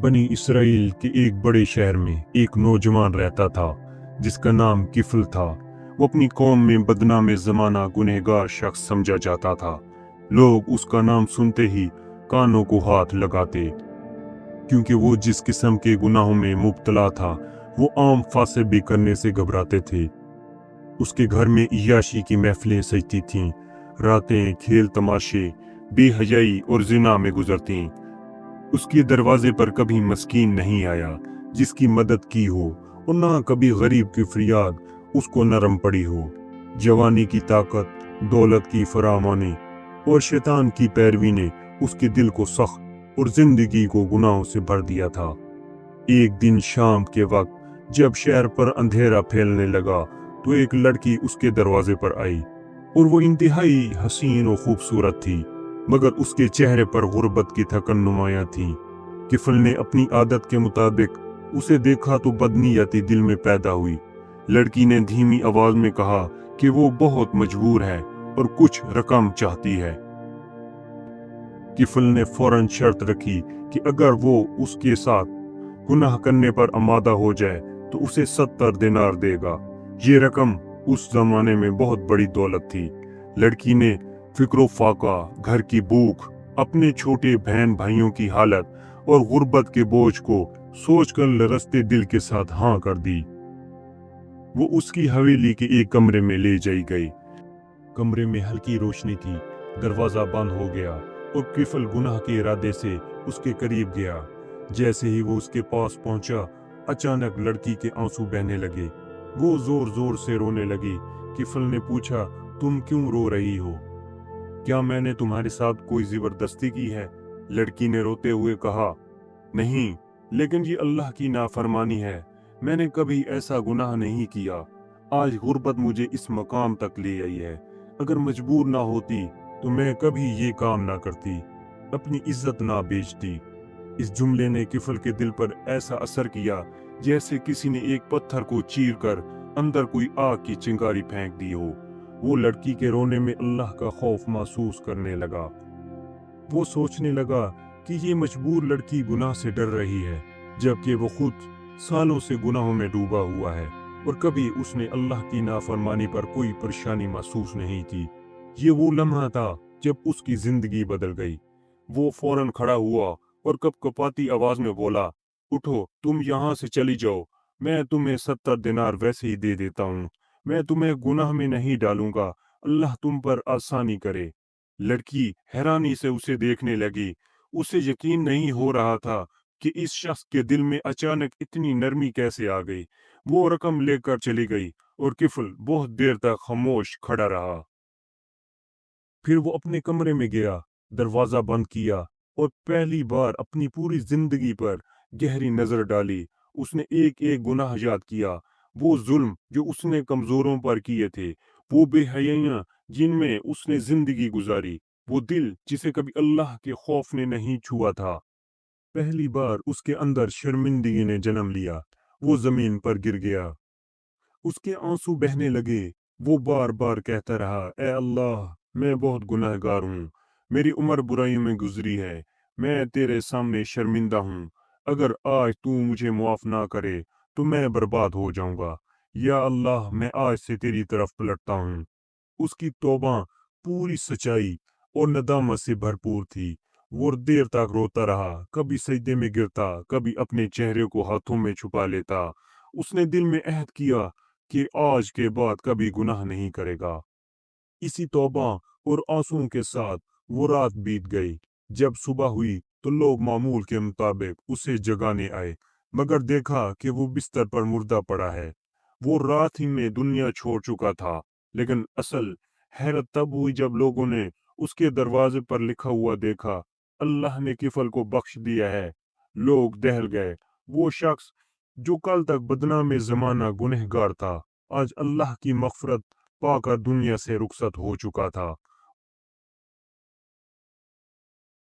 बनी इसराइल के एक बड़े शहर में एक नौजवान रहता था जिसका नाम किफल था। वो अपनी कौम में बदनाम ज़माना गुनहगार शख्स समझा जाता था। लोग उसका नाम सुनते ही कानों को हाथ लगाते, क्योंकि वो जिस किस्म के गुनाहों में मुब्तला था वो आम फासे भी करने से घबराते थे। उसके घर में इयाशी की महफिलें सजती थीं, रातें खेल तमाशे, बेहयाई और जिना में गुजरती। उसके दरवाजे पर कभी मस्कीन नहीं आया जिसकी मदद की हो, और ना कभी गरीब की फरियाद उसको नरम पड़ी हो। जवानी की ताकत, दौलत की फरामानी और शैतान की पैरवी ने उसके दिल को सख्त और जिंदगी को गुनाहों से भर दिया था। एक दिन शाम के वक्त जब शहर पर अंधेरा फैलने लगा तो एक लड़की उसके दरवाजे पर आई, और वो इंतहाई हसीन और खूबसूरत थी, मगर उसके चेहरे पर गुर्बत की थकन नुमायां थी। किफल ने अपनी आदत के मुताबिक उसे देखा तो बदनीयती दिल में पैदा हुई। लड़की ने धीमी आवाज में कहा कि वो बहुत मजबूर है और कुछ रकम चाहती है। किफल ने फौरन शर्त रखी कि अगर वो उसके साथ गुनाह करने पर आमादा हो जाए तो उसे 70 दिनार देगा। ये रकम उस जमाने में बहुत बड़ी दौलत थी। लड़की ने फिक्रो फाका, घर की भूख, अपने छोटे बहन भाइयों की हालत और गुर्बत के बोझ को सोचकर लरसते दिल के साथ हाँ कर दी। वो उसकी हवेली के एक कमरे में ले जाई गई। कमरे में हल्की रोशनी थी, दरवाजा बंद हो गया और किफल गुनाह के इरादे से उसके करीब गया। जैसे ही वो उसके पास पहुंचा, अचानक लड़की के आंसू बहने लगे। वो जोर जोर से रोने लगी। किफल ने पूछा, तुम क्यों रो रही हो? क्या मैंने तुम्हारे साथ कोई जबरदस्ती की है? लड़की ने रोते हुए कहा, नहीं, लेकिन ये अल्लाह की नाफरमानी है। मैंने कभी ऐसा गुनाह नहीं किया। आज गुर्बत मुझे इस मकाम तक ले आई है। अगर मजबूर ना होती तो मैं कभी ये काम ना करती, अपनी इज्जत ना बेचती। इस जुमले ने किफल के दिल पर ऐसा असर किया जैसे किसी ने एक पत्थर को चीर कर अंदर कोई आग की चिंगारी फेंक दी हो। वो लड़की के रोने में अल्लाह का खौफ महसूस करने लगा। वो सोचने लगा कि ये मजबूर लड़की गुनाह से डर रही है, जबकि वो खुद सालों से गुनाहों में डूबा हुआ है और कभी उसने अल्लाह की नाफरमानी पर कोई परेशानी महसूस नहीं की। ये वो लम्हा था जब उसकी जिंदगी बदल गई। वो फौरन खड़ा हुआ और कपकपाती आवाज में बोला, उठो, तुम यहाँ से चली जाओ। मैं तुम्हें 70 दिनार वैसे ही दे देता हूँ। मैं तुम्हें गुनाह में नहीं डालूंगा। अल्लाह तुम पर आसानी करे। लड़की हैरानी से उसे देखने लगी। उसे यकीन नहीं हो रहा था कि इस शख्स के दिल में अचानक इतनी नरमी कैसे आ गई। वो रकम लेकर चली गई और किफल बहुत देर तक खामोश खड़ा रहा। फिर वो अपने कमरे में गया, दरवाजा बंद किया और पहली बार अपनी पूरी जिंदगी पर गहरी नजर डाली। उसने एक एक गुनाह याद किया, वो जुल्म जो उसने कमजोरों पर किए थे, वो बेहयाइयां जिनमें उसने जिंदगी गुजारी, वो दिल जिसे कभी अल्लाह के खौफ ने नहीं छुआ था। पहली बार उसके अंदर शर्मिंदगी ने जन्म लिया। वो जमीन पर गिर गया, उसके आंसू बहने लगे। वो बार बार कहता रहा, ए अल्लाह, मैं बहुत गुनहगार हूँ। मेरी उम्र बुराई में गुजरी है। मैं तेरे सामने शर्मिंदा हूँ। अगर आज तू मुझे माफ ना करे तो मैं बर्बाद हो जाऊंगा। या अल्लाह, मैं आज से तेरी तरफ पलटता हूँ। उसकी तौबा पूरी सच्चाई और नदामत से भरपूर थी। वो देर तक रोता रहा, कभी सजदे में गिरता, कभी अपने चेहरे को हाथों में छुपा लेता। उसने दिल में अहद किया कि आज के बाद कभी गुनाह नहीं करेगा। इसी तौबा और आंसुओं के साथ वो रात बीत गई। जब सुबह हुई तो लोग मामूल के मुताबिक उसे जगाने आए, मगर देखा कि वो बिस्तर पर मुर्दा पड़ा है। वो रात ही में दुनिया छोड़ चुका था। लेकिन असल हैरत तब हुई जब लोगों ने उसके दरवाजे पर लिखा हुआ देखा, अल्लाह ने किफल को बख्श दिया है। लोग दहल गए। वो शख्स जो कल तक बदनाम जमाना गुनहगार था, आज अल्लाह की मगफरत पाकर दुनिया से रुखसत हो चुका था।